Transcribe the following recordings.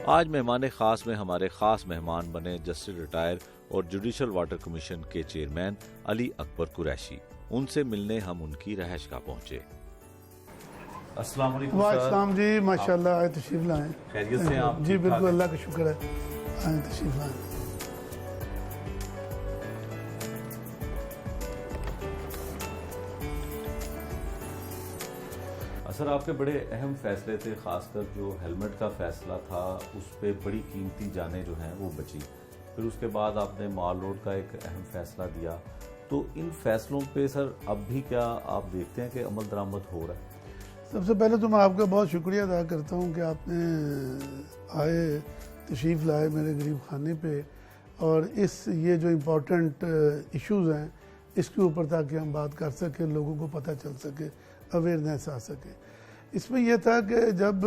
आज मेहमान खास में हमारे खास मेहमान बने जस्टिस रिटायर और जुडिशल वाटर कमीशन के चेयरमैन अली अकबर कुरैशी। उनसे मिलने हम उनकी रहायशगाह पहुंचे। अस्सलाम वालेकुम सर। वालेकुम जी, माशाल्लाह, आए तशरीफ लाएं। खैरियत से आप? जी बिल्कुल, अल्लाह का शुक्र है, आए तशरीफ लाएं। सर, आपके बड़े अहम फैसले थे, खासकर जो हेलमेट का फैसला था उस पर बड़ी कीमती जानें जो हैं वो बची। फिर उसके बाद आपने माल रोड का एक अहम फैसला दिया। तो इन फैसलों पे सर अब भी क्या आप देखते हैं कि अमल दरामद हो रहा है? सबसे पहले तो मैं आपका बहुत शुक्रिया अदा करता हूँ कि आपने आए तशरीफ़ लाए मेरे गरीब खाने पे, और ये जो इम्पोर्टेंट इश्यूज़ हैं इसके ऊपर ताकि हम बात कर सकें, लोगों को पता चल सके, अवेयरनेस आ सके। इसमें यह था कि जब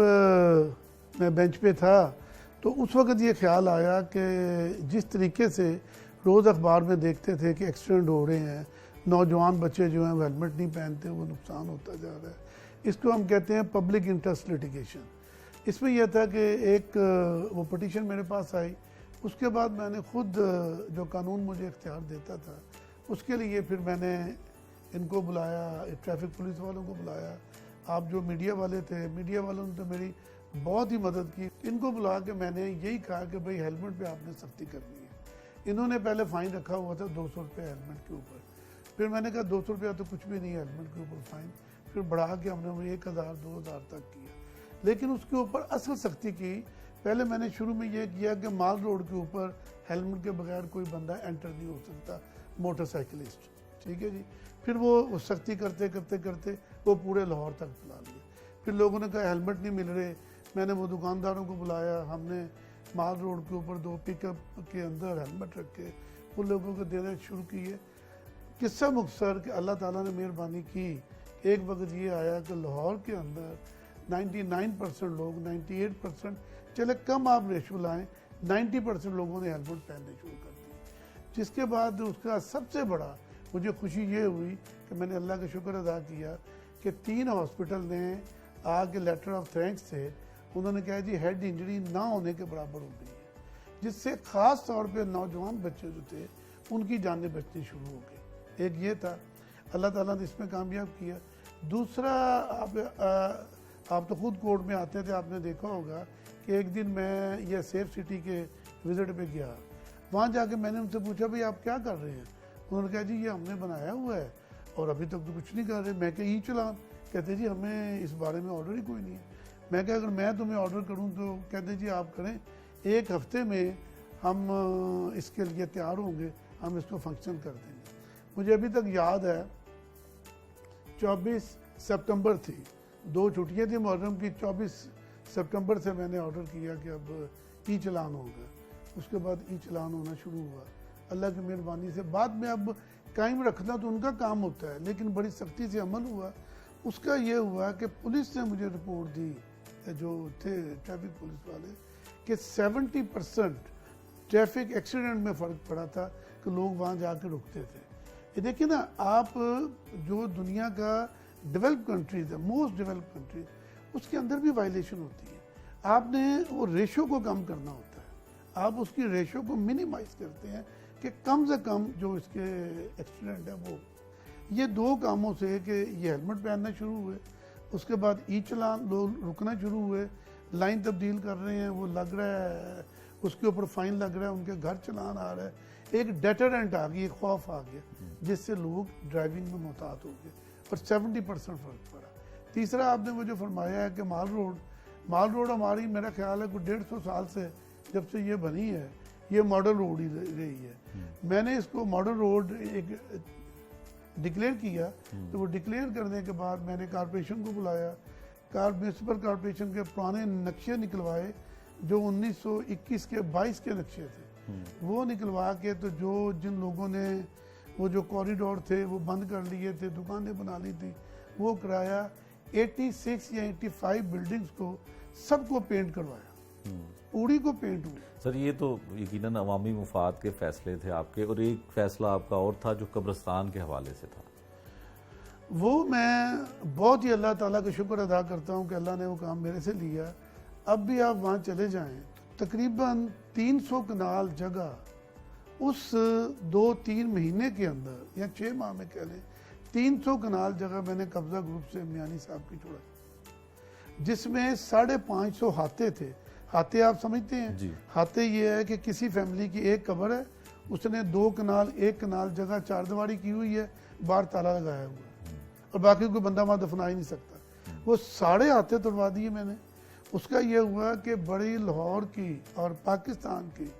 मैं बेंच पे था तो उस वक़्त ये ख्याल आया कि जिस तरीके से रोज़ अखबार में देखते थे कि एक्सीडेंट हो रहे हैं, नौजवान बच्चे जो हैं वो हेलमेट नहीं पहनते, वो नुकसान होता जा रहा है। इसको हम कहते हैं पब्लिक इंटरेस्ट लिटिगेशन। इसमें यह था कि एक वो पटिशन मेरे पास आई, उसके बाद मैंने खुद जो कानून मुझे इख्तियार देता था उसके लिए फिर मैंने इनको बुलाया, ट्रैफिक पुलिस वालों को बुलाया, आप जो मीडिया वाले थे, मीडिया वालों ने तो मेरी बहुत ही मदद की। इनको बुला के मैंने यही कहा कि भाई हेलमेट पे आपने सख्ती करनी है। इन्होंने पहले फ़ाइन रखा हुआ था 200 रुपये हेलमेट के ऊपर, फिर मैंने कहा 200 रुपया तो कुछ भी नहीं है हेलमेट के ऊपर फ़ाइन, फिर बढ़ा के हमने 1000 2000 तक किया। लेकिन उसके ऊपर असल सख्ती की, पहले मैंने शुरू में ये किया कि माल रोड के ऊपर हेलमेट के बगैर कोई बंदा एंटर नहीं हो सकता, मोटरसाइकिलिस्ट, ठीक है जी। फिर वो सख्ती करते करते करते वो पूरे लाहौर तक फैला लिया। फिर लोगों ने कहा हेलमेट नहीं मिल रहे, मैंने वो दुकानदारों को बुलाया, हमने माल रोड के ऊपर 2 पिकअप के अंदर हेलमेट रखे, उन लोगों को देने शुरू किए। किस्सा मुख्तसर कि अल्लाह ताला ने मेहरबानी की, एक वक्त ये आया कि लाहौर के अंदर 99% लोग, 98%, चले कम आप रेशो लाएँ, 90% लोगों ने हेलमेट पहनने शुरू कर दिए। जिसके बाद उसका सबसे बड़ा मुझे खुशी ये हुई कि मैंने अल्लाह का शुक्र अदा किया कि 3 हॉस्पिटल ने आके लेटर ऑफ थैंक्स थे, उन्होंने कहा जी हेड इंजरी ना होने के बराबर हो गई है, जिससे ख़ास तौर पे नौजवान बच्चे जो थे उनकी जानें बचनी शुरू हो गई। एक ये था, अल्लाह ताला ने इसमें कामयाब किया। दूसरा, आप तो खुद कोर्ट में आते थे, आपने देखा होगा कि एक दिन मैं ये सेफ सिटी के विज़िट पे गया, वहाँ जाके मैंने उनसे पूछा भाई आप क्या कर रहे हैं? उन्होंने कहा जी ये हमने बनाया हुआ है और अभी तक तो कुछ नहीं कर रहे। मैं क्या ई चलान? कहते जी हमें इस बारे में ऑर्डर ही कोई नहीं है। मैं क्या अगर मैं तुम्हें ऑर्डर करूं तो कहते जी आप करें, 1 हफ्ते में हम इसके लिए तैयार होंगे, हम इसको फंक्शन कर देंगे। मुझे अभी तक याद है 24 सितंबर थी, 2 छुट्टियाँ थी मुहर्रम की, 24 सितंबर से मैंने ऑर्डर किया कि अब ई चलान होगा। उसके बाद ई चलान होना शुरू हुआ अल्लाह की मेहरबानी से। बाद में अब कायम रखना तो उनका काम होता है, लेकिन बड़ी सख्ती से अमल हुआ। उसका ये हुआ कि पुलिस ने मुझे रिपोर्ट दी, जो थे ट्रैफिक पुलिस वाले, कि 70% ट्रैफिक एक्सीडेंट में फ़र्क पड़ा था कि लोग वहाँ जाकर रुकते थे। ये देखिए ना, आप जो दुनिया का डेवलप कंट्रीज है, मोस्ट डेवलप कंट्रीज, उसके अंदर भी वायलेशन होती है। आपने वो रेशो को कम करना होता है, आप उसकी रेशो को मिनिमाइज़ करते हैं कि कम से कम जो इसके एक्सीडेंट है वो। ये 2 कामों से कि ये हेलमेट पहनना शुरू हुए, उसके बाद ई चलान, लोग रुकना शुरू हुए, लाइन तब्दील कर रहे हैं, वो लग रहा है उसके ऊपर फ़ाइन लग रहा है, उनके घर चलान आ रहा है, एक डेटरेंट आ गई, एक खौफ आ गया, जिससे लोग ड्राइविंग में मोहतात हो गए और 70% फ़र्क पड़ा। तीसरा, आपने वो जो फरमाया है कि माल रोड हमारी, मेरा ख्याल है कुछ 150 साल से जब से ये बनी है, ये मॉडल रोड ही रही है। मैंने इसको मॉडल रोड एक डिक्लेयर किया, तो वो डिक्लेयर करने के बाद मैंने कॉरपोरेशन को बुलाया, म्यूनसिपल कॉरपोरेशन के पुराने नक्शे निकलवाए जो 1921 के 22 के नक्शे थे, वो निकलवा के, तो जिन लोगों ने वो जो कॉरिडोर थे वो बंद कर लिए थे, दुकानें बना ली थी, वो कराया। 86 या 85 बिल्डिंग्स को सबको पेंट करवाया, पूरी को पेंट हुआ। सर, ये तो यकीनन अवामी मुफाद के फैसले थे आपके, और एक फैसला आपका और था जो कब्रिस्तान के हवाले से था। वो मैं बहुत ही अल्लाह ताला का शुक्र अदा करता हूँ कि अल्लाह ने वो काम मेरे से लिया। अब भी आप वहाँ चले जाएं तो तकरीबन 300 कनाल जगह उस 2-3 महीने के अंदर या 6 माह में कह लें 300 कनाल जगह मैंने कब्जा ग्रुप से मियानी साहब की छुड़ाई, जिसमें 550 हाथे थे। हाथे आप समझते हैं? हाथे ये है कि किसी फैमिली की एक कब्र है, उसने 2 कनाल 1 कनाल जगह चारदीवारी की हुई है, बाहर ताला लगाया हुआ है और बाकी कोई बंदा वहाँ दफना ही नहीं सकता। वो सारे हाथे तोड़वा दिए मैंने। उसका ये हुआ कि बड़ी लाहौर की और पाकिस्तान की,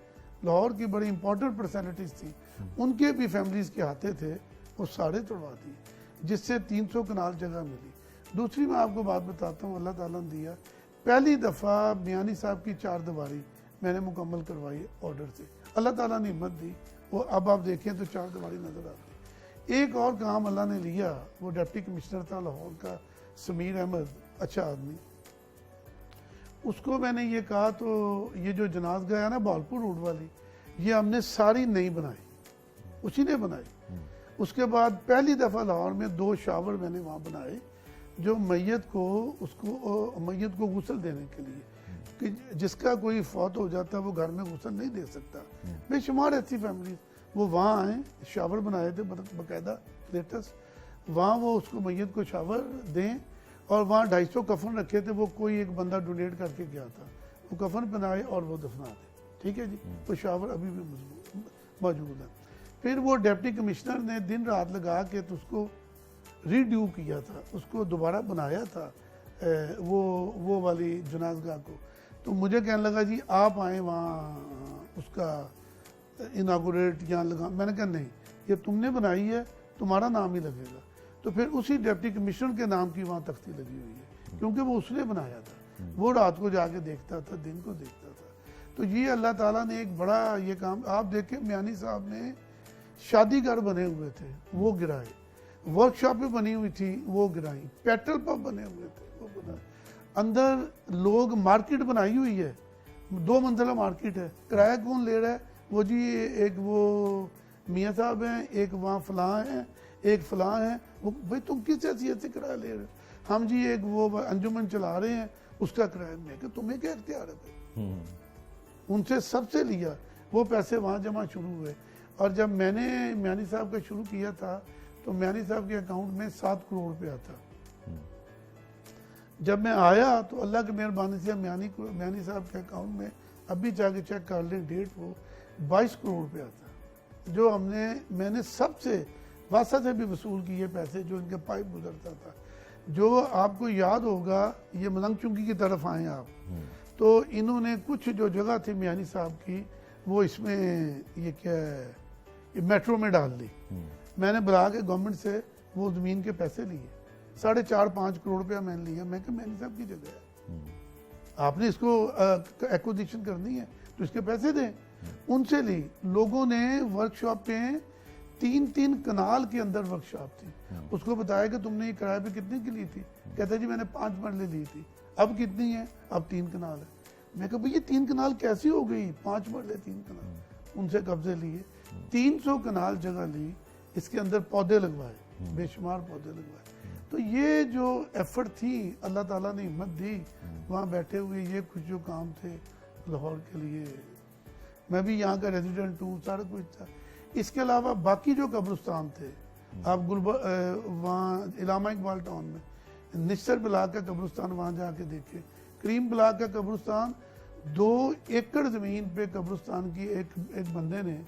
लाहौर की बड़ी इंपॉर्टेंट पर्सनैलिटीज़ थी, उनके भी फैमिलीज़ के हाथे थे, वो सारे तोड़वा दिए, जिससे 300 कनाल जगह मिली। दूसरी मैं आपको बात बताता हूँ, अल्लाह ताला ने दिया, पहली दफ़ा मियानी साहब की चारदीवारी मैंने मुकम्मल करवाई ऑर्डर से, अल्लाह ताला ने हिम्मत दी। वो अब आप देखें तो चारदीवारी नज़र आती। एक और काम अल्लाह ने लिया, वो डिप्टी कमिश्नर था लाहौर का समीर अहमद, अच्छा आदमी, उसको मैंने ये कहा तो ये जो जनाज़गाह है ना बालपुर रोड वाली, ये हमने सारी नई बनाई, उसी ने बनाई। उसके बाद पहली दफ़ा लाहौर में 2 शावर मैंने वहाँ बनाए, जो मैयत को गुस्ल देने के लिए, कि जिसका कोई फौत हो जाता है वो घर में गुस्ल नहीं दे सकता। बेशुमार ऐसी फैमिली वो वहाँ आए, शावर बनाए थे बाकायदा लेटेस्ट, वहाँ वो उसको मैयत को शावर दें, और वहाँ 250 कफन रखे थे, वो कोई एक बंदा डोनेट करके गया था, वो कफन बनाए और वो दफना दे। ठीक है जी, वो शावर अभी भी मौजूद है। फिर वो डिप्टी कमिश्नर ने दिन रात लगा के तो उसको रीड्यू किया था, उसको दोबारा बनाया था वो वाली जनाज़गाह को। तो मुझे कहने लगा जी आप आए वहाँ उसका इनागोरेट यहाँ लगा, मैंने कहा नहीं, ये तुमने बनाई है, तुम्हारा नाम ही लगेगा। तो फिर उसी डिप्टी कमिश्नर के नाम की वहाँ तख्ती लगी हुई है, क्योंकि वो उसने बनाया था, वो रात को जाके देखता था, दिन को देखता था। तो ये अल्लाह ताला ने एक बड़ा ये काम, आप देखें मियानी साहब ने शादी घर बने हुए थे वो गिराए, वर्कशॉपें बनी हुई थी वो गिराई, पेट्रोल पंप बने हुए थे वो बनाए, अंदर लोग मार्केट बनाई हुई है, 2 मंजिला मार्केट है, किराया कौन ले रहा है? वो जी एक वो मियाँ साहब हैं, एक वहाँ फलां हैं, एक फलां हैं। वो भाई तुम किस हैसियत से किराया ले रहे हो? हम जी एक वो अंजुमन चला रहे हैं, उसका किराया। मैं कि तुम्हें क्या इख्तियार है भाई? उनसे सबसे लिया, वो पैसे वहाँ जमा शुरू हुए। और जब मैंने मियानी साहब का शुरू किया था तो मियानी साहब के अकाउंट में 7 करोड़ रुपया था। जब मैं आया तो अल्लाह की मेहरबानी से मियानी साहब के अकाउंट में अभी जाके चेक कर लें डेट, वो 22 करोड़ रुपया था, जो मैंने सबसे वासा से भी वसूल किए पैसे, जो इनके पाइप गुजरता था। जो आपको याद होगा, ये मलंग चुंगी की तरफ आए आप, तो इन्होंने कुछ जो जगह थी मियानी साहब की, वो इसमें ये क्या है, ये मेट्रो में डाल दी। मैंने बुला के गवर्नमेंट से वो ज़मीन के पैसे लिए, 4.5-5 करोड़ रुपया मैंने लिया। मैं कहा मियानी साहब की जगह है, आपने इसको एक्विजिशन करनी है तो इसके पैसे दें। उनसे ली। लोगों ने वर्कशॉपें 3-3 कनाल के अंदर वर्कशॉप थी, उसको बताया कि तुमने ये किराए पे कितने की ली थी? कहता जी मैंने 5 मरले ली थी। अब कितनी है? अब 3 कनाल है। मैं कहा भाई ये 3 कनाल कैसी हो गई? 5 मरले 3 कनाल। उनसे कब्जे लिए, 300 कनाल जगह ली, इसके अंदर पौधे लगवाए, बेशुमार पौधे लगवाए। तो ये जो एफर्ट थी, अल्लाह ताला ने हिम्मत दी, वहाँ बैठे हुए ये कुछ जो काम थे लाहौर के लिए, मैं भी यहाँ का रेजिडेंट हूँ, सारा कुछ था। इसके अलावा बाकी जो कब्रिस्तान थे, आप वहाँ इलामा इकबाल टाउन में निश्चर ब्लाक का कब्रिस्तान वहाँ जाके देखे, करीम ब्लाक का कब्रिस्तान 2 एकड़ ज़मीन पे कब्रिस्तान की एक बंदे ने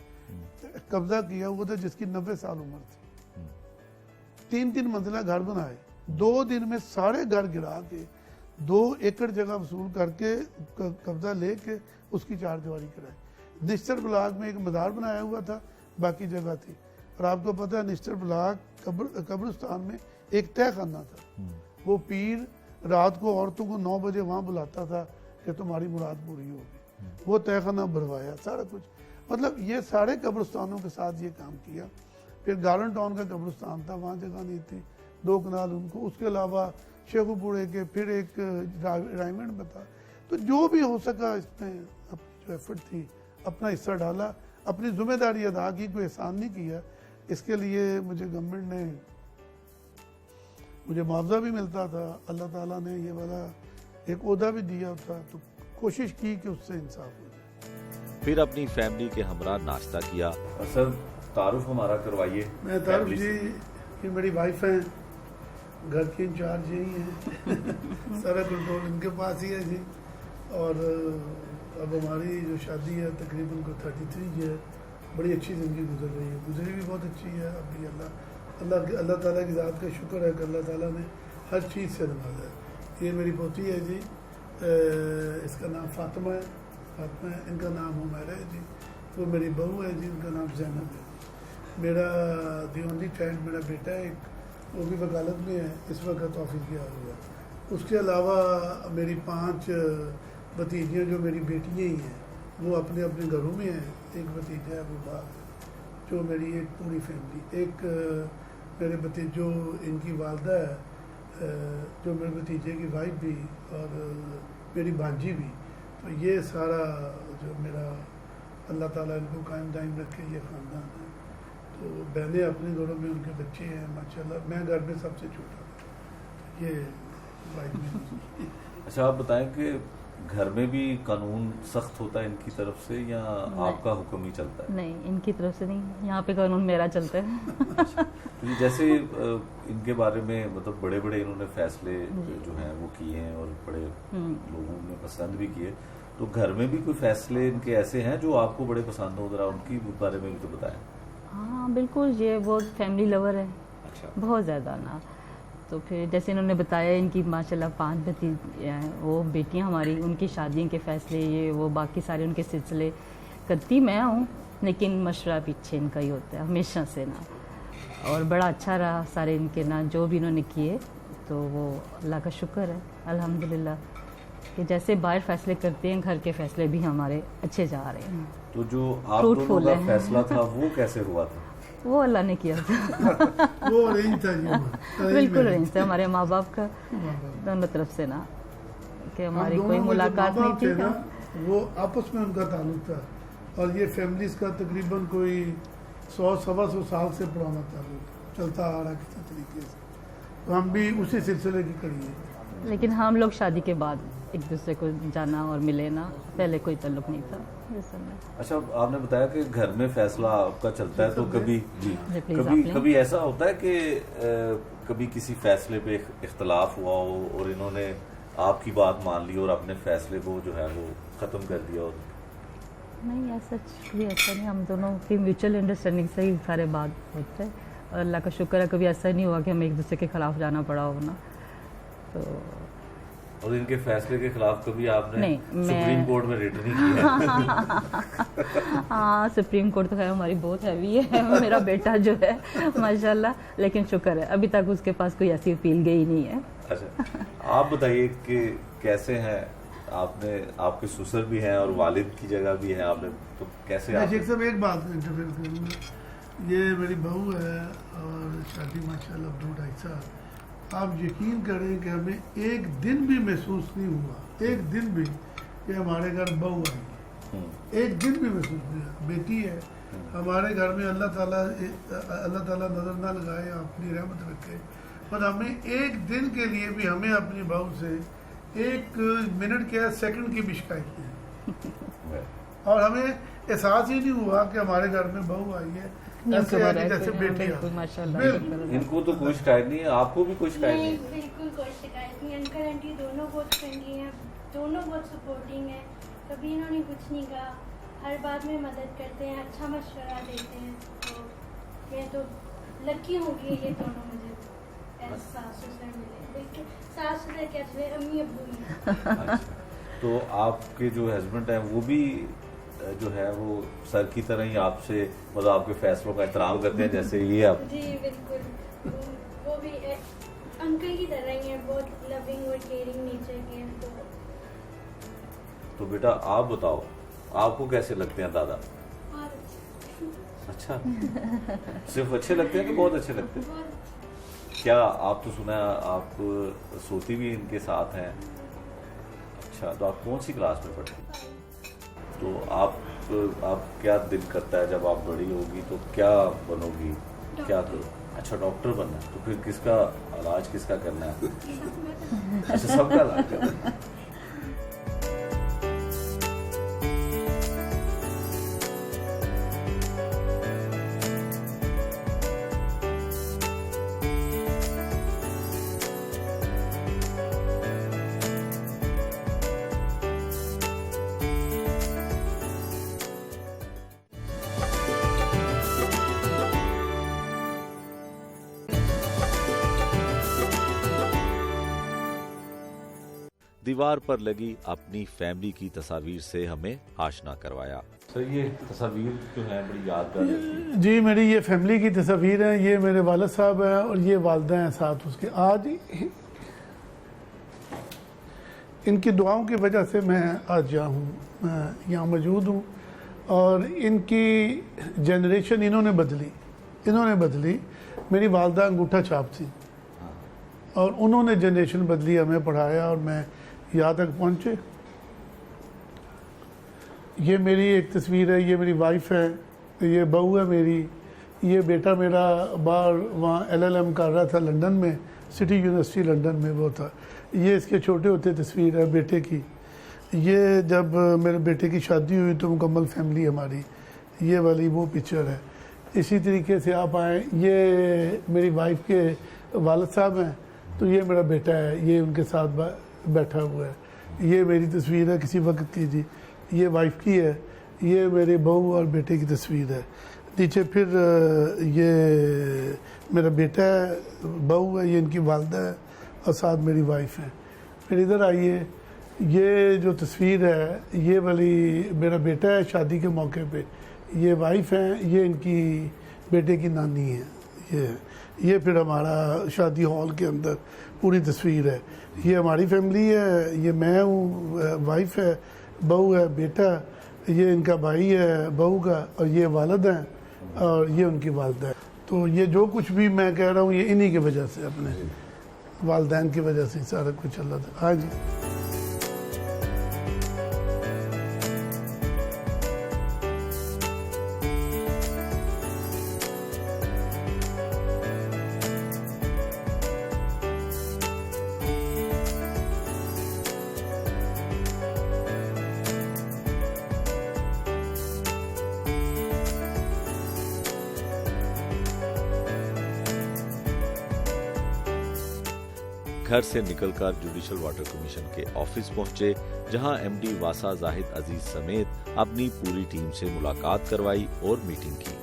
कब्जा किया हुआ था, जिसकी 90 साल उम्र थी। 3-3 मंजिला घर बनाए, 2 दिन में सारे घर गिरा के 2 एकड़ जगह वसूल करके कब्जा लेके उसकी 4 दीवारी कराई। निश्चर ब्लाक में एक मज़ार बनाया हुआ था, बाकी जगह थी। और आपको पता है निश्चर ब्लाक कब्रिस्तान में एक तय खाना था, वो पीर रात को औरतों को 9 बजे वहाँ बुलाता था कि तुम्हारी मुराद पूरी होगी। वो तय खाना भरवाया, सारा कुछ। मतलब ये सारे कब्रिस्तानों के साथ ये काम किया। फिर गार्डन टाउन का कब्रिस्तान था, वहाँ जगह नहीं थी, 2 कनाल उनको। उसके अलावा शेखुपुरे के फिर एक रायमंड में था। तो जो भी हो सका इसमें अपनी जो एफर्ट थी अपना हिस्सा डाला, अपनी जिम्मेदारी अदा की, कोई एहसान नहीं किया। इसके लिए मुझे गवर्नमेंट ने मुझे मुआवजा भी मिलता था, अल्लाह ताला ने ये वाला एक ओहदा भी दिया था। तो कोशिश की कि उससे इंसाफ हो जाए। फिर अपनी फैमिली के हमरा नाश्ता किया। सर तारुफ हमारा करवाइए। मैं तारुफ जी, ये मेरी वाइफ हैं, घर की इंचार्ज यही हैं सारा कंट्रोल इनके पास ही है जी। और अब हमारी जो शादी है तकरीबन को 33 है, बड़ी अच्छी ज़िंदगी गुजर रही है, गुजरी भी बहुत अच्छी है। अभी अल्लाह ताला की ज़ात का शुक्र है कि अल्लाह ताला ने हर चीज़ से नवाजा है। ये मेरी पोती है जी, इसका नाम फातिमा है, इनका नाम हुमैरा है जी। वो मेरी बहू है जी, उनका नाम जैनब है। मेरा दी ओनली चाइल्ड मेरा बेटा है एक, वो भी वकालत में है, इस वक्त ऑफिस गया हुआ है। उसके अलावा मेरी 5 भतीजियाँ जो मेरी बेटियाँ ही हैं वो अपने अपने घरों में हैं। एक भतीजा है वो बाहर, जो मेरी एक पूरी फैमिली, एक मेरे भतीजो इनकी वालदा है, जो मेरे भतीजे की वाइफ भी और मेरी भांजी भी। तो ये सारा जो मेरा अल्लाह ताला इनको कायम दायम रखे ये ख़ानदान है। तो बहनें अपने घरों में, उनके बच्चे हैं माशाल्लाह। मैं घर में सबसे छोटा, ये वाइफ में। अच्छा आप बताएं कि घर में भी कानून सख्त होता है इनकी तरफ से या आपका हुक्म ही चलता है? नहीं, इनकी तरफ से नहीं, यहाँ पे कानून मेरा चलता है। तो जैसे इनके बारे में मतलब बड़े बड़े इन्होंने फैसले जो हैं वो किए हैं और बड़े लोगों ने पसंद भी किए, तो घर में भी कोई फैसले इनके ऐसे हैं जो आपको बड़े पसंद हो, जरा उनकी बारे में भी तो बताएं। हाँ बिल्कुल, ये बहुत फैमिली लवर है। अच्छा। बहुत ज़्यादा ना। तो फिर जैसे इन्होंने बताया इनकी माशाल्लाह 5 भतीजी हैं, वो बेटियां हमारी, उनकी शादियों के फैसले ये वो बाकी सारे उनके सिलसिले करती मैं हूँ, लेकिन मशवरा पीछे इनका ही होता है हमेशा से ना। और बड़ा अच्छा रहा सारे इनके ना जो भी इन्होंने किए, तो वो अल्लाह का शुक्र है अल्हम्दुलिल्लाह कि जैसे बाहर फैसले करते हैं घर के फैसले भी हमारे अच्छे जा रहे हैं। तो जो आप दोनों का फैसला था वो कैसे हुआ था? वो अल्लाह ने किया था। वो अरेंज था जी, बिल्कुल अरेंज था हमारे माँ बाप का दोनों तरफ से ना, कि हमारी कोई मुलाकात नहीं थी ना, वो आपस में उनका ताल्लुक था। और ये फैमिलीज का तकरीबन कोई 100-125 साल से पुराना ताल्लुक चलता आ रहा किसी तरीके से। तो हम भी उसी सिलसिले की कड़ी है। लेकिन हम लोग शादी के बाद एक दूसरे को जाना और मिले ना, पहले कोई ताल्लुक नहीं था। अच्छा आपने बताया कि घर में फैसला आपका चलता है, तो कभी कभी ऐसा होता है कि कभी किसी फैसले पे इख्तलाफ हुआ हो और इन्होंने आपकी बात मान ली और अपने फैसले को जो है वो ख़त्म कर दिया हो? नहीं, ऐसा कभी ऐसा नहीं, हम दोनों की म्यूचुअल अंडरस्टैंडिंग से ही सारे बात होते हैं और अल्लाह का शुक्र है कभी ऐसा नहीं हुआ कि हमें एक दूसरे के खिलाफ जाना पड़ा हो ना। तो और इनके फैसले के खिलाफ कभी आपने सुप्रीम कोर्ट में रिट नहीं किया? हाँ, सुप्रीम कोर्ट तो है हमारी बहुत हैवी है। मेरा बेटा जो है माशाल्लाह, लेकिन शुक्र है अभी तक उसके पास कोई ऐसी अपील गई नहीं है। अच्छा आप बताइए कि कैसे हैं आपने, आपके ससुर भी हैं और वालिद की जगह भी है आपने, तो कैसे? शेख साहब एक बात इंटरफेयर करूँगा, ये मेरी बहू है और शादी माशाल्लाह 2-2.5 साल। आप यकीन करें कि हमें एक दिन भी महसूस नहीं हुआ, एक दिन भी, कि हमारे घर बहू आई, एक दिन भी महसूस नहीं हुआ। बेटी है हमारे घर में, अल्लाह ताला नजर ना लगाए, अपनी रहमत रखे, पर हमें एक दिन के लिए भी हमें अपनी बहू से 1 मिनट क्या सेकंड की भी शिकायत नहीं। और हमें एहसास ही नहीं हुआ कि हमारे घर में बहू आई है, ऐसे जैसे बेटी। इनको तो कोई शिकायत नहीं है, आपको भी कोई शिकायत नहीं? बिल्कुल कोई शिकायत नहीं। अंकल आंटी दोनों बहुत फ्रेंडली हैं, दोनों बहुत सपोर्टिंग हैं, कभी इन्होंने कुछ नहीं कहा, हर बात में मदद करते हैं, अच्छा मशवरा देते हैं। तो मैं तो लकी हूँ कि ये दोनों मुझे सास ससुर मिले, लेकिन सास ससुर क्या चले, अम्मी अब्बू ही। तो आपके जो हस्बैंड हैं वो भी जो है वो सर की तरह ही आपसे मतलब आपके फैसलों का एहतराम करते हैं जैसे ये आप? जी बिल्कुल, वो भी अंकल की तरह ही है, बहुत लविंग और केयरिंग नेचर के हैं। तो बेटा आप बताओ आपको कैसे लगते हैं दादा? अच्छा सिर्फ अच्छे लगते हैं कि बहुत अच्छे लगते हैं? क्या आप तो सुना आप सोती भी इनके साथ हैं? अच्छा तो आप कौन सी क्लास में पढ़ते हैं? तो आप क्या दिल करता है जब आप बड़ी होगी तो क्या बनोगी, क्या करो? अच्छा डॉक्टर बनना है, तो फिर किसका इलाज किसका करना है? अच्छा सबका इलाज करना है। दीवार पर लगी अपनी फैमिली की तस्वीर से हमें आशना करवाया। सर ये तस्वीर जो है बड़ी यादगार है। जी मेरी ये फैमिली की तस्वीर है, ये मेरे वालिद साहब हैं और ये वालदा हैं साथ उसके। आज इनकी दुआओं की वजह से मैं आज यहाँ मौजूद हूँ और इनकी जनरेशन इन्होंने बदली। मेरी वालदा अंगूठा छाप थी और उन्होंने जनरेशन बदली, हमें पढ़ाया और मैं यहाँ तक पहुँचे। ये मेरी एक तस्वीर है, ये मेरी वाइफ है, ये बहू है मेरी, ये बेटा मेरा बाहर वहाँ LLM कर रहा था लंदन में, सिटी यूनिवर्सिटी लंदन में वो था। ये इसके छोटे होते तस्वीर है बेटे की। ये जब मेरे बेटे की शादी हुई तो मुकम्मल फैमिली हमारी, ये वाली वो पिक्चर है। इसी तरीके से आप आएँ, ये मेरी वाइफ के वालिद साहब हैं, तो ये मेरा बेटा है, ये उनके साथ बैठा हुआ है। ये मेरी तस्वीर है किसी वक्त की जी, ये वाइफ की है। ये मेरे बहू और बेटे की तस्वीर है। नीचे फिर ये मेरा बेटा है, बहू है, ये इनकी वालदा है और साथ मेरी वाइफ है। फिर इधर आइए, ये जो तस्वीर है ये वाली मेरा बेटा है शादी के मौके पे, ये वाइफ है, ये इनकी बेटे की नानी है। ये फिर हमारा शादी हॉल के अंदर पूरी तस्वीर है। ये हमारी फैमिली है, ये मैं हूँ, वाइफ है, बहू है, बेटा, ये इनका भाई है बहू का, और ये वालिद हैं और ये उनकी वालदा है। तो ये जो कुछ भी मैं कह रहा हूँ ये इन्हीं की वजह से, अपने वालदैन की वजह से सारा कुछ अल्लाह था। हाँ जी। घर से निकलकर जुडिशल वाटर कमीशन के ऑफिस पहुंचे, जहां MD वासा जाहिद अजीज समेत अपनी पूरी टीम से मुलाकात करवाई और मीटिंग की।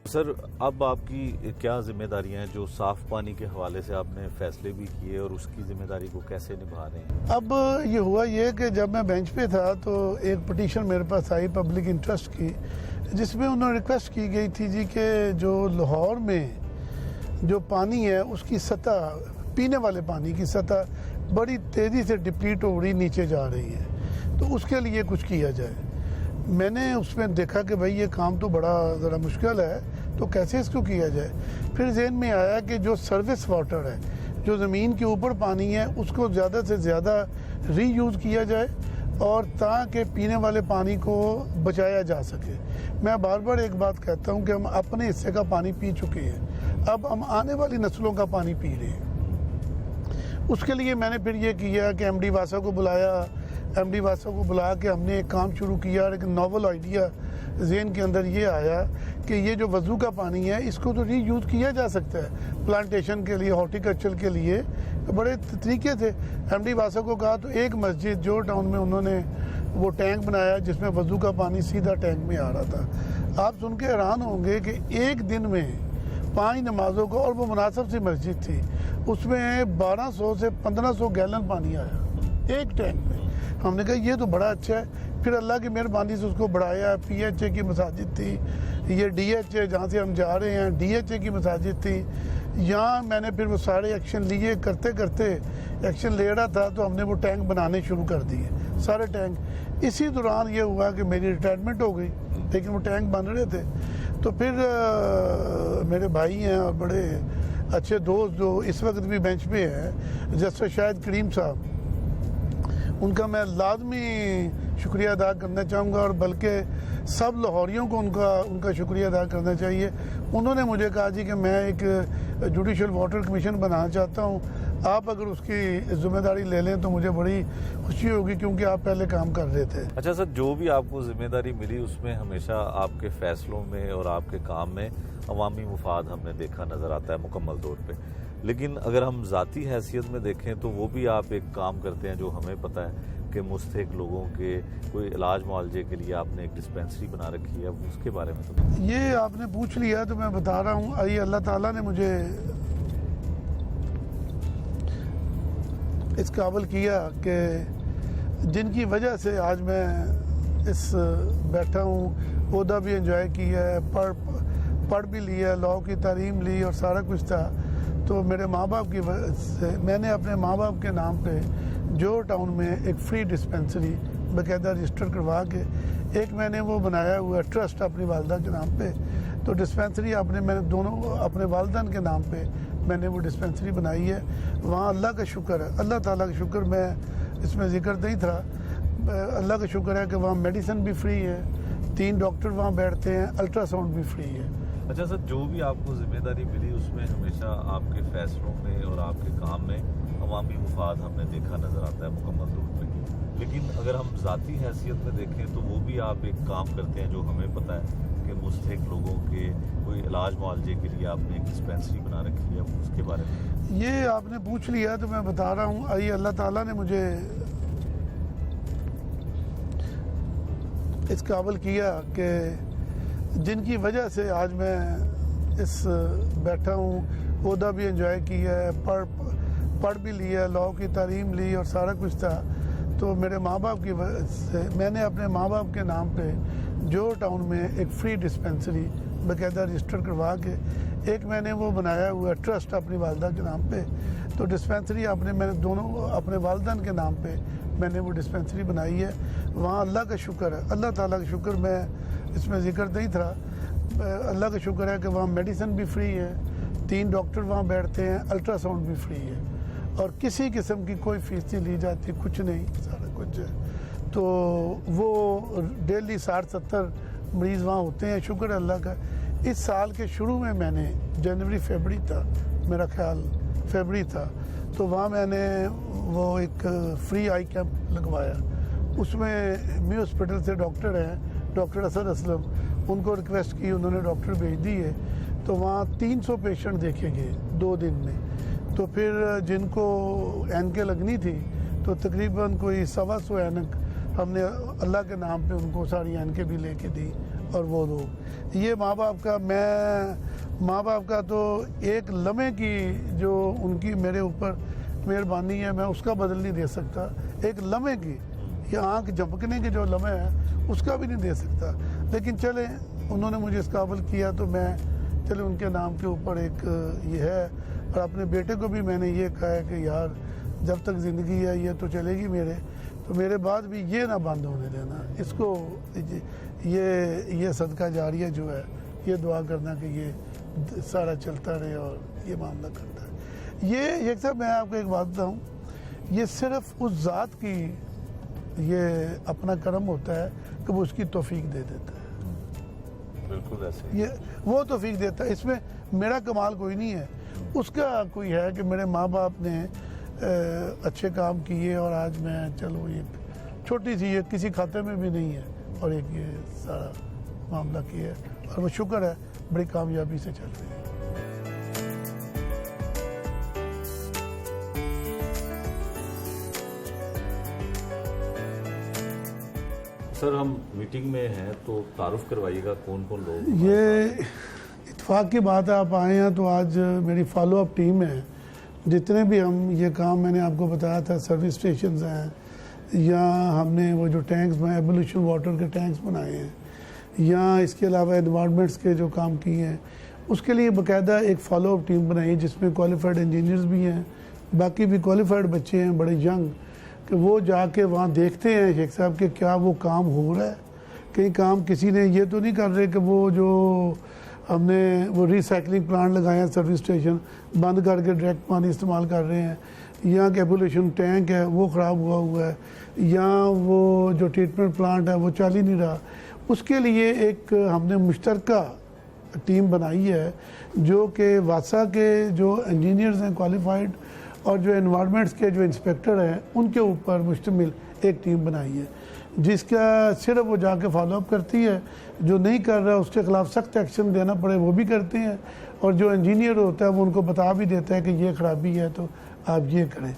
सर अब आपकी क्या जिम्मेदारियां हैं, जो साफ पानी के हवाले से आपने फैसले भी किए और उसकी जिम्मेदारी को कैसे निभा रहे हैं? अब ये हुआ ये कि जब मैं बेंच पे था तो एक पिटीशन मेरे पास आई पब्लिक इंटरेस्ट की, जिसमें उन्होंने रिक्वेस्ट की गई थी जी कि जो लाहौर में जो पानी है उसकी सतह, पीने वाले पानी की सतह बड़ी तेज़ी से डिप्लीट हो रही, नीचे जा रही है, तो उसके लिए कुछ किया जाए। मैंने उसमें देखा कि भाई ये काम तो बड़ा ज़रा मुश्किल है, तो कैसे इसको किया जाए। फिर जहन में आया कि जो सर्विस वाटर है, जो ज़मीन के ऊपर पानी है, उसको ज़्यादा से ज़्यादा रीयूज़ किया जाए और ताकि पीने वाले पानी को बचाया जा सके। मैं बार बार एक बात कहता हूँ कि हम अपने हिस्से का पानी पी चुके हैं, अब हम आने वाली नस्लों का पानी पी रहे हैं। उसके लिए मैंने फिर ये किया कि MD वासा को बुलाया, MD वासा को बुला के हमने एक काम शुरू किया और एक नॉवल आइडिया जहन के अंदर ये आया कि ये जो वज़ू का पानी है इसको तो रीयूज़ किया जा सकता है प्लांटेशन के लिए, हॉर्टिकल्चर के लिए, तो बड़े तरीके थे। MD वासा को कहा तो एक मस्जिद जो टाउन में उन्होंने वो टैंक बनाया जिसमें वज़ू का पानी सीधा टैंक में आ रहा था। आप सुन के हैरान होंगे कि एक दिन में 5 नमाजों को, और वो मुनासिब सी मस्जिद थी, उसमें 1200 से 1500 गैलन पानी आया एक टैंक में। हमने कहा ये तो बड़ा अच्छा है। फिर अल्लाह की मेहरबानी से उसको बढ़ाया। PHA की मसाजिद थी, ये DHA जहाँ से हम जा रहे हैं DHA की मसाजिद थी। यहाँ मैंने फिर वो सारे एक्शन लिए, करते करते एक्शन ले रहा था तो हमने वो टैंक बनाने शुरू कर दिए, सारे टैंक। इसी दौरान ये हुआ कि मेरी रिटायरमेंट हो गई, लेकिन वो टैंक बन रहे थे। तो फिर मेरे भाई हैं और बड़े अच्छे दोस्त जो इस वक्त भी बेंच पे हैं, जैसे शायद करीम साहब, उनका मैं लाजमी शुक्रिया अदा करना चाहूँगा, और बल्कि सब लाहौरियों को उनका शुक्रिया अदा करना चाहिए। उन्होंने मुझे कहा जी कि मैं एक जुडिशल वाटर कमीशन बनाना चाहता हूँ, आप अगर उसकी जिम्मेदारी ले लें तो मुझे बड़ी खुशी होगी, क्योंकि आप पहले काम कर रहे थे। अच्छा सर, जो भी आपको जिम्मेदारी मिली उसमें हमेशा आपके फैसलों में और आपके काम में अवामी मुफाद हमने देखा नज़र आता है मुकम्मल तौर पे। लेकिन अगर हम ज़ाती हैसियत में देखें तो वो भी आप एक काम करते हैं जो हमें पता है कि मुस्तहिक लोगों के कोई इलाज मुआवजे के लिए आपने एक डिस्पेंसरी बना रखी है, उसके बारे में तो ये आपने पूछ लिया तो मैं बता रहा हूँ। ये अल्लाह ताला ने मुझे इस काबिल किया कि जिनकी वजह से आज मैं इस बैठा हूँ, ओहदा भी एंजॉय किया है, पढ़ भी लिया, लॉ की तालीम ली और सारा कुछ था। तो मेरे माँ बाप की वजह से मैंने अपने माँ बाप के नाम पे जोर टाउन में एक फ्री डिस्पेंसरी बाकायदा रजिस्टर करवा के एक मैंने वो बनाया हुआ ट्रस्ट अपनी वालदा के नाम पे। तो डिस्पेंसरी मैंने दोनों अपने वालदान के नाम पे मैंने वो डिस्पेंसरी बनाई है। वहाँ अल्लाह का शुक्र है, अल्लाह ताला का शुक्र, मैं इसमें जिक्र नहीं था, अल्लाह का शुक्र है कि वहाँ मेडिसिन भी फ्री है, 3 डॉक्टर वहाँ बैठते हैं, अल्ट्रासाउंड भी फ्री है। अच्छा सर, जो भी आपको जिम्मेदारी मिली उसमें हमेशा आपके फैसलों में और आपके काम में अवामी मुफाद हमने देखा नज़र आता है मुकम्मल तौर पे। लेकिन अगर हम ज़ाती हैसियत में देखें तो वो भी आप एक काम करते हैं जो हमें पता है कि मुस्तहिक लोगों के कोई इलाज मुआवजे के लिए आपने एक डिस्पेंसरी बना रखी है, उसके बारे में। ये आपने पूछ लिया तो मैं बता रहा हूँ। आइए, अल्लाह ताला ने मुझे इस काबिल किया कि जिनकी वजह से आज मैं इस बैठा हूँ, ओहदा भी एंजॉय किया है, पढ़ भी लिया, लॉ की तालीम ली और सारा कुछ था। तो मेरे माँ बाप की वजह से मैंने अपने माँ बाप के नाम पे जोर टाउन में एक फ्री डिस्पेंसरी बाकायदा रजिस्टर करवा के एक मैंने वो बनाया हुआ ट्रस्ट अपनी वालदा के नाम पे। तो डिस्पेंसरी मैंने दोनों अपने वालदान के नाम पे मैंने वो डिस्पेंसरी बनाई है। वहाँ अल्लाह का शुक्र है, अल्लाह ताला का शुक्र, मैं इसमें जिक्र नहीं था, अल्लाह का शुक्र है कि वहाँ मेडिसिन भी फ्री है, 3 डॉक्टर वहाँ बैठते हैं, अल्ट्रासाउंड भी फ्री है और किसी किस्म की कोई फीस नहीं ली जाती, कुछ नहीं, सारा कुछ है। तो वो डेली 60-70 मरीज़ वहाँ होते हैं, शुक्र है अल्लाह का। इस साल के शुरू में मैंने जनवरी फरवरी था, मेरा ख्याल फरवरी था, तो वहाँ मैंने वो एक फ्री आई कैंप लगवाया। उसमें मी हॉस्पिटल से डॉक्टर हैं, डॉक्टर असद असलम, उनको रिक्वेस्ट की, उन्होंने डॉक्टर भेज दिए। तो वहाँ 300 पेशेंट देखे गए 2 दिन में। तो फिर जिनको ऐनकें लगनी थी तो तकरीबन कोई 125 ऐनक हमने अल्लाह के नाम पे उनको सारी ऐनकें भी लेके दी। और वो लोग ये माँ बाप का तो एक लम्हे की जो उनकी मेरे ऊपर मेहरबानी है, मैं उसका बदल नहीं दे सकता। एक लम्हे की या आँख झपकने के जो लम्हे है उसका भी नहीं दे सकता। लेकिन चले, उन्होंने मुझे इस काबिल किया तो मैं चले उनके नाम के ऊपर एक ये है। और अपने बेटे को भी मैंने ये कहा है कि यार जब तक ज़िंदगी है ये तो चलेगी मेरे, तो मेरे बाद भी ये ना बंद होने देना, इसको ये सदका जारिया जो है ये दुआ करना कि ये सारा चलता रहे और ये मामला करता है। ये एक साहब मैं आपको एक बात बताऊँ, ये सिर्फ उस ज़ात की ये अपना करम होता है कि वो उसकी तौफीक दे देता है। बिल्कुल ऐसे ये वो तौफीक देता है, इसमें मेरा कमाल कोई नहीं है, उसका कोई है कि मेरे माँ बाप ने अच्छे काम किए और आज मैं चलो ये छोटी सी ये किसी खाते में भी नहीं है और एक ये सारा मामला किया है और वो शुक्र है बड़ी कामयाबी से चल रही है। सर, हम मीटिंग में हैं तो तारुफ करवाइएगा कौन कौन लोग। ये इत्तेफाक की बात है, आप आए हैं तो आज मेरी फॉलो अप टीम है। जितने भी हम ये काम मैंने आपको बताया था, सर्विस स्टेशंस हैं या हमने वो जो टैंक्स में एवोल्यूशन वाटर के टैंक्स बनाए हैं या इसके अलावा एनवायरनमेंट्स के जो काम किए हैं, उसके लिए बाकायदा एक फॉलो अप टीम बनाई है जिसमें क्वालिफाइड इंजीनियर्स भी हैं, बाकी भी क्वालिफाइड बच्चे हैं बड़े यंग, कि वो जाके वहाँ देखते हैं शेख साहब कि क्या वो काम हो रहा है। कहीं काम किसी ने ये तो नहीं कर रहे कि वो जो हमने वो रिसाइकलिंग प्लांट लगाए हैं सर्विस स्टेशन बंद करके डायरेक्ट पानी इस्तेमाल कर रहे हैं, या एवोल्यूशन टैंक है वो ख़राब हुआ है, या वो जो ट्रीटमेंट प्लांट है वो चल ही नहीं रहा। उसके लिए एक हमने मुश्तरका टीम बनाई है जो कि वासा के जो इंजीनियर्स हैं क्वालिफाइड और जो एनवायरनमेंट्स के जो इंस्पेक्टर हैं उनके ऊपर मुश्तमिल एक टीम बनाई है जिसका सिर्फ वो जाके फॉलोअप करती है। जो नहीं कर रहा उसके खिलाफ सख्त एक्शन देना पड़े वो भी करते हैं, और जो इंजीनियर होता है वो उनको बता भी देता है कि ये खराबी है तो आप ये करें।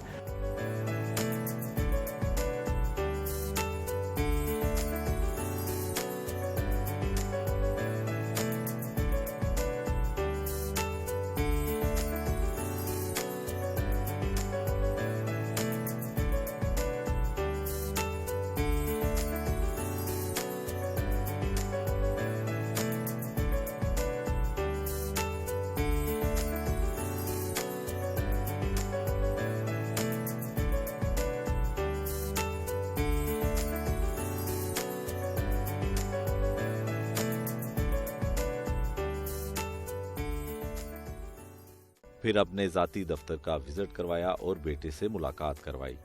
फिर अपने जाती दफ्तर का विजिट करवाया और बेटे से मुलाकात करवाई।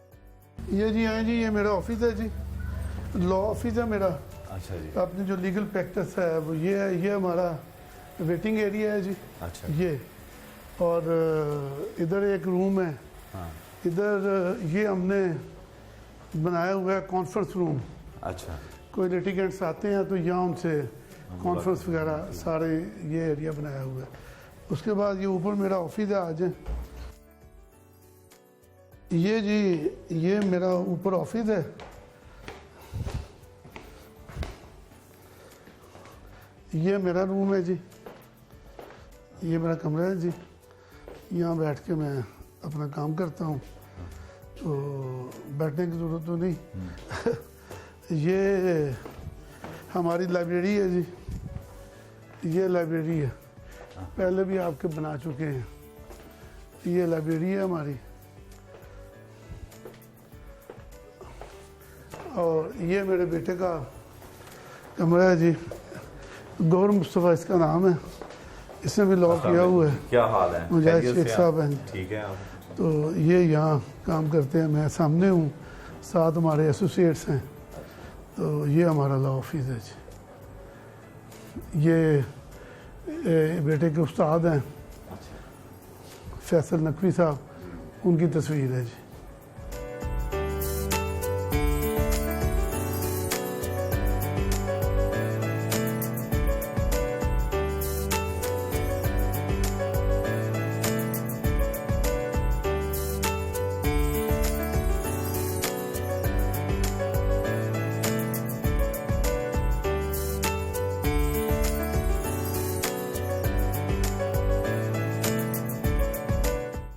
ये जी आए जी, ये मेरा ऑफिस है जी, लॉ ऑफिस है मेरा। अच्छा जी। अपनी जो लीगल प्रैक्टिस है वो ये है, ये हमारा वेटिंग एरिया है जी। अच्छा। ये और इधर एक रूम है। हाँ। इधर ये हमने बनाया हुआ है कॉन्फ्रेंस रूम। अच्छा। कोई लिटिगेंट्स आते हैं तो यहाँ उनसे कॉन्फ्रेंस वगैरह सारे ये एरिया बनाया हुआ है। उसके बाद ये ऊपर मेरा ऑफिस है। आज ये जी, ये मेरा ऊपर ऑफिस है। ये मेरा रूम है जी, ये मेरा कमरा है जी। यहाँ बैठ के मैं अपना काम करता हूँ, तो बैठने की ज़रूरत तो नहीं। ये हमारी लाइब्रेरी है जी, ये लाइब्रेरी है, पहले भी आपके बना चुके हैं। ये लाइब्रेरी है हमारी। और ये मेरे बेटे का कमरा है जी, गौर मुस्तफ़ा इसका नाम है, इसने भी लॉ किया हुआ है। क्या हाल है? मुजाहिद शेख साहब हैं। ठीक है आप? तो ये यहाँ काम करते हैं, मैं सामने हूँ, साथ हमारे एसोसिएट्स हैं। तो ये हमारा लॉ ऑफिस है जी। ये बेटे के उस्ताद हैं फैसल नकवी साहब, उनकी तस्वीर है जी।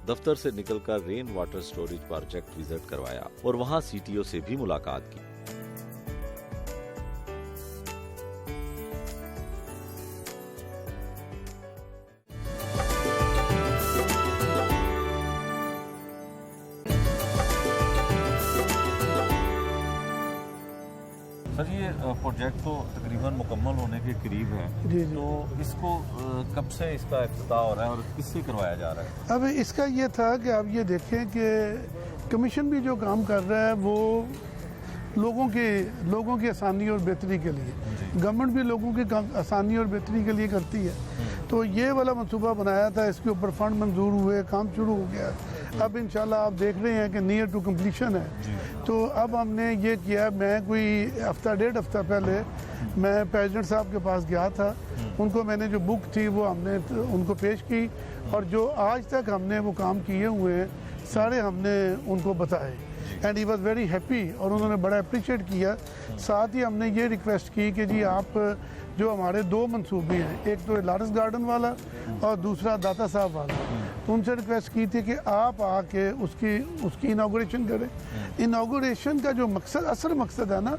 दफ्तर से निकलकर rain water storage project visit करवाया और वहां सीटीओ से भी मुलाकात की। सर ये प्रोजेक्ट तो तकरीबन मुकम्मल होने के करीब है। जी जी। तो इसको कब से इसका इफ्तिताह हो रहा है और किससे करवाया जा रहा है? अब इसका ये था कि आप ये देखें कि कमीशन भी जो काम कर रहा है वो लोगों की आसानी और बेहतरी के लिए, गवर्नमेंट भी लोगों की आसानी और बेहतरी के लिए करती है। तो ये वाला मंसूबा बनाया था, इसके ऊपर फंड मंजूर हुए, काम शुरू हो गया। अब इंशाल्लाह आप देख रहे हैं कि नियर टू कंप्लीशन है। तो अब हमने ये किया, मैं कोई हफ्ता डेढ़ हफ्ता पहले मैं प्रेसिडेंट साहब के पास गया था, उनको मैंने जो बुक थी वो हमने उनको पेश की, और जो आज तक हमने वो काम किए हुए हैं सारे हमने उनको बताए, and he was very happy, और उन्होंने बड़ा अप्रिशिएट किया। साथ ही हमने ये रिक्वेस्ट की कि जी आप जो हमारे दो मंसूबे हैं, एक तो लारस गार्डन वाला और दूसरा दाता साहब वाला, तो उनसे रिक्वेस्ट की थी कि आप आके उसकी इनागोरेशन करें। इनागोरेशन का जो मकसद, असल मकसद है ना,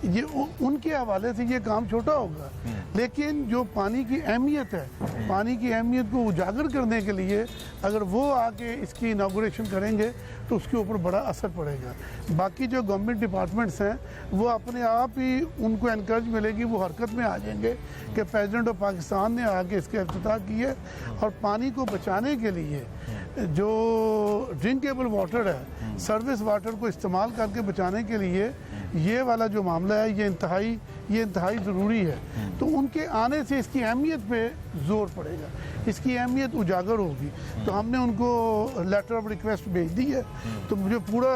ये उनके हवाले से ये काम छोटा होगा, लेकिन जो पानी की अहमियत है, पानी की अहमियत को उजागर करने के लिए अगर वो आके इसकी इनागोरेशन करेंगे तो उसके ऊपर बड़ा असर पड़ेगा। बाकी जो गवर्नमेंट डिपार्टमेंट्स हैं वो अपने आप ही उनको एनकरेज मिलेगी, वो हरकत में आ जाएंगे कि प्रेसिडेंट ऑफ पाकिस्तान ने आके इसके इफ्तिताह किए, और पानी को बचाने के लिए जो ड्रिंकेबल वाटर है, सर्विस वाटर को इस्तेमाल करके बचाने के लिए ये वाला जो मामला है ये इंतहाई ज़रूरी है। तो उनके आने से इसकी अहमियत पे ज़ोर पड़ेगा, इसकी अहमियत उजागर होगी। तो हमने उनको लेटर ऑफ रिक्वेस्ट भेज दी है। तो मुझे पूरा